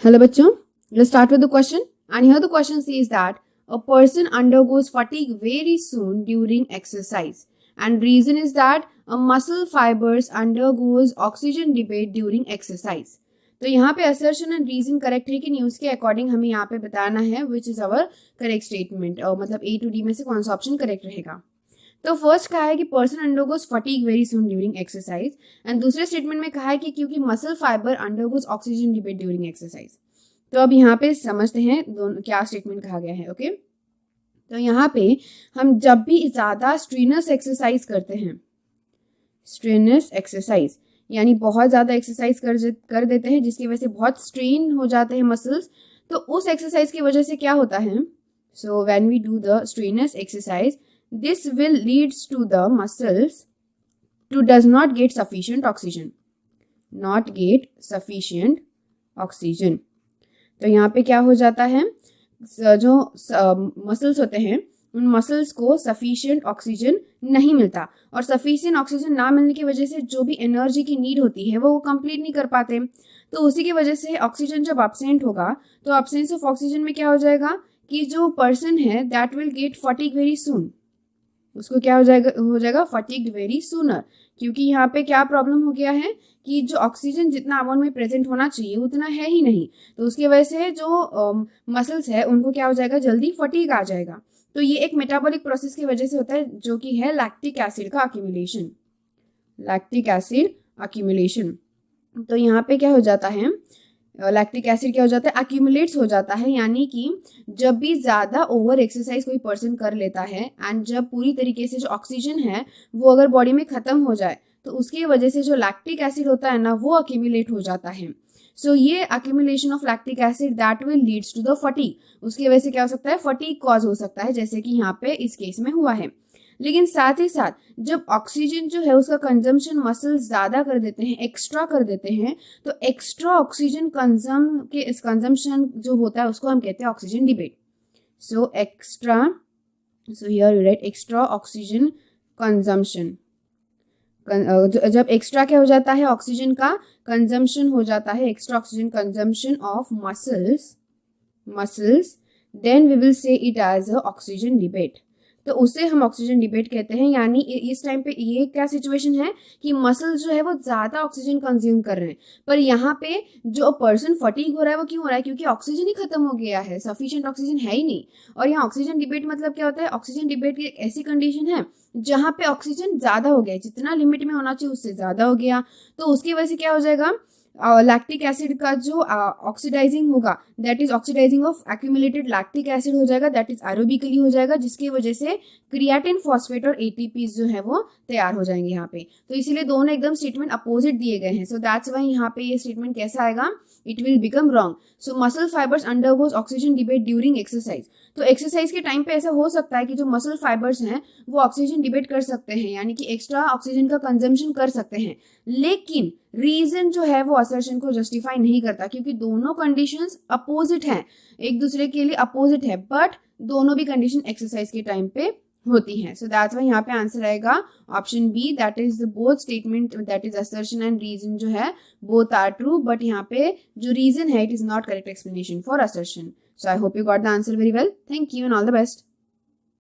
Hello bachcho, let's start with the question. And here the question says that a person undergoes fatigue very soon during exercise. And reason is that a muscle fibers undergoes oxygen debate during exercise. तो यहाँ पे assertion and reason correct है कि नहीं उसके according हमें यहाँ पे बताना है which is our correct statement और मतलब A to D में से कौन सा ऑप्शन करेक्ट रहेगा. तो फर्स्ट कहा है कि person undergoes fatigue very soon during exercise and दूसरे स्टेटमेंट में कहा है कि क्योंकि muscle fibre undergoes oxygen debate during exercise. तो अब यहाँ पे समझते हैं दोनों क्या स्टेटमेंट कहा गया है. ओके तो यहाँ पे हम जब भी ज्यादा स्ट्रेनस एक्सरसाइज करते हैं, स्ट्रेनस एक्सरसाइज यानी बहुत ज्यादा एक्सरसाइज कर देते हैं जिसकी वजह से बहुत स्ट्रेन हो जाते हैं मसल्स, तो उस एक्सरसाइज की वजह से क्या होता है. So when we do the strenuous exercise this will leads to the muscles to does not get sufficient oxygen. तो यहाँ पे क्या हो जाता है, जो मसल्स होते हैं उन मसल्स को सफिशिएंट ऑक्सीजन नहीं मिलता और सफिशिएंट ऑक्सीजन ना मिलने की वजह से जो भी एनर्जी की नीड होती है वो कंप्लीट नहीं कर पाते. तो उसी की वजह से ऑक्सीजन जब एब्सेंट होगा तो एब्सेंस ऑफ ऑक्सीजन में क्या हो जाएगा कि जो पर्सन है that will get fatigue very soon. उसको क्या हो जाएगा फटीग्ड वेरी सूनर, क्योंकि यहाँ पे क्या प्रॉब्लम हो गया है कि जो ऑक्सीजन जितना अमाउंट में प्रेजेंट होना चाहिए उतना है ही नहीं. तो उसकी वजह से जो मसल्स है उनको क्या हो जाएगा जल्दी फटीग आ जाएगा. तो ये एक मेटाबॉलिक प्रोसेस की वजह से होता है जो कि है लैक्टिक एसिड का अक्यूमुलेशन. Lactic acid accumulation. तो यहाँ पे क्या हो जाता है, लैक्टिक एसिड क्या हो जाता है अक्यूमुलेट्स हो जाता है, यानी कि जब भी ज्यादा ओवर एक्सरसाइज कोई पर्सन कर लेता है एंड जब पूरी तरीके से जो ऑक्सीजन है वो अगर बॉडी में खत्म हो जाए तो उसकी वजह से जो लैक्टिक एसिड होता है ना वो अक्यूमुलेट हो जाता है. सो ये accumulation of lactic acid that will leads to the fatigue. उसकी वजह से क्या हो सकता है फटीग कॉज हो सकता है जैसे कि यहाँ पे इस केस में हुआ है. लेकिन साथ ही साथ जब ऑक्सीजन जो है उसका कंजम्पशन मसल्स ज्यादा कर देते हैं, एक्स्ट्रा कर देते हैं, तो एक्स्ट्रा ऑक्सीजन कंजम्पशन जो होता है उसको हम कहते हैं oxygen debate. So here you right extra oxygen consumption. जब एक्स्ट्रा क्या हो जाता है ऑक्सीजन का कंजम्पशन हो जाता है, extra oxygen consumption of muscles then we will say it as a oxygen डिबेट. तो उसे हम ऑक्सीजन डिबेट कहते हैं. यानी इस टाइम पे ये क्या सिचुएशन है कि मसल जो है वो ज्यादा ऑक्सीजन कंज्यूम कर रहे हैं, पर यहाँ पे जो पर्सन फटीग हो रहा है वो क्यों हो रहा है, क्योंकि ऑक्सीजन ही खत्म हो गया है, सफिशिएंट ऑक्सीजन है ही नहीं. और यहाँ ऑक्सीजन डिबेट मतलब क्या होता है, ऑक्सीजन डिबेट की एक ऐसी कंडीशन है जहाँ पे ऑक्सीजन ज्यादा हो गया, जितना लिमिट में होना चाहिए उससे ज्यादा हो गया. तो उसकी वजह से क्या हो जाएगा, लैक्टिक एसिड का जो ऑक्सीडाइजिंग होगा that is oxidising of accumulated lactic acid हो जाएगा, दैट इज एरोबिकली हो जाएगा, जिसकी वजह से क्रिएटिन फॉस्फेट और एटीपी जो है वो तैयार हो जाएंगे यहाँ पे. तो इसीलिए दोनों एकदम स्टेटमेंट अपोजिट दिए गए हैं. सो दैट्स वाई यहाँ पे ये स्टेटमेंट कैसा आएगा, it will become wrong. So muscle fibres undergoes oxygen debate during exercise. तो एक्सरसाइज के टाइम पे ऐसा हो सकता है कि जो मसल फाइबर्स हैं वो ऑक्सीजन डिबेट कर सकते हैं, यानी कि एक्स्ट्रा ऑक्सीजन का कंजम्पशन कर सकते हैं. लेकिन रीजन जो है वो असर्शन को जस्टिफाई नहीं करता, क्योंकि दोनों कंडीशंस अपोजिट हैं, एक दूसरे के लिए अपोजिट है, बट दोनों भी कंडीशन एक्सरसाइज के टाइम पे होती हैं. सो दैट्स व्हाई यहाँ पे आंसर आएगा option B, that is the both statement that is assertion and reason जो है बोथ आर ट्रू, बट यहाँ पे जो रीजन है it is not correct explanation for assertion. So I hope you got the answer very well. Thank you and all the best.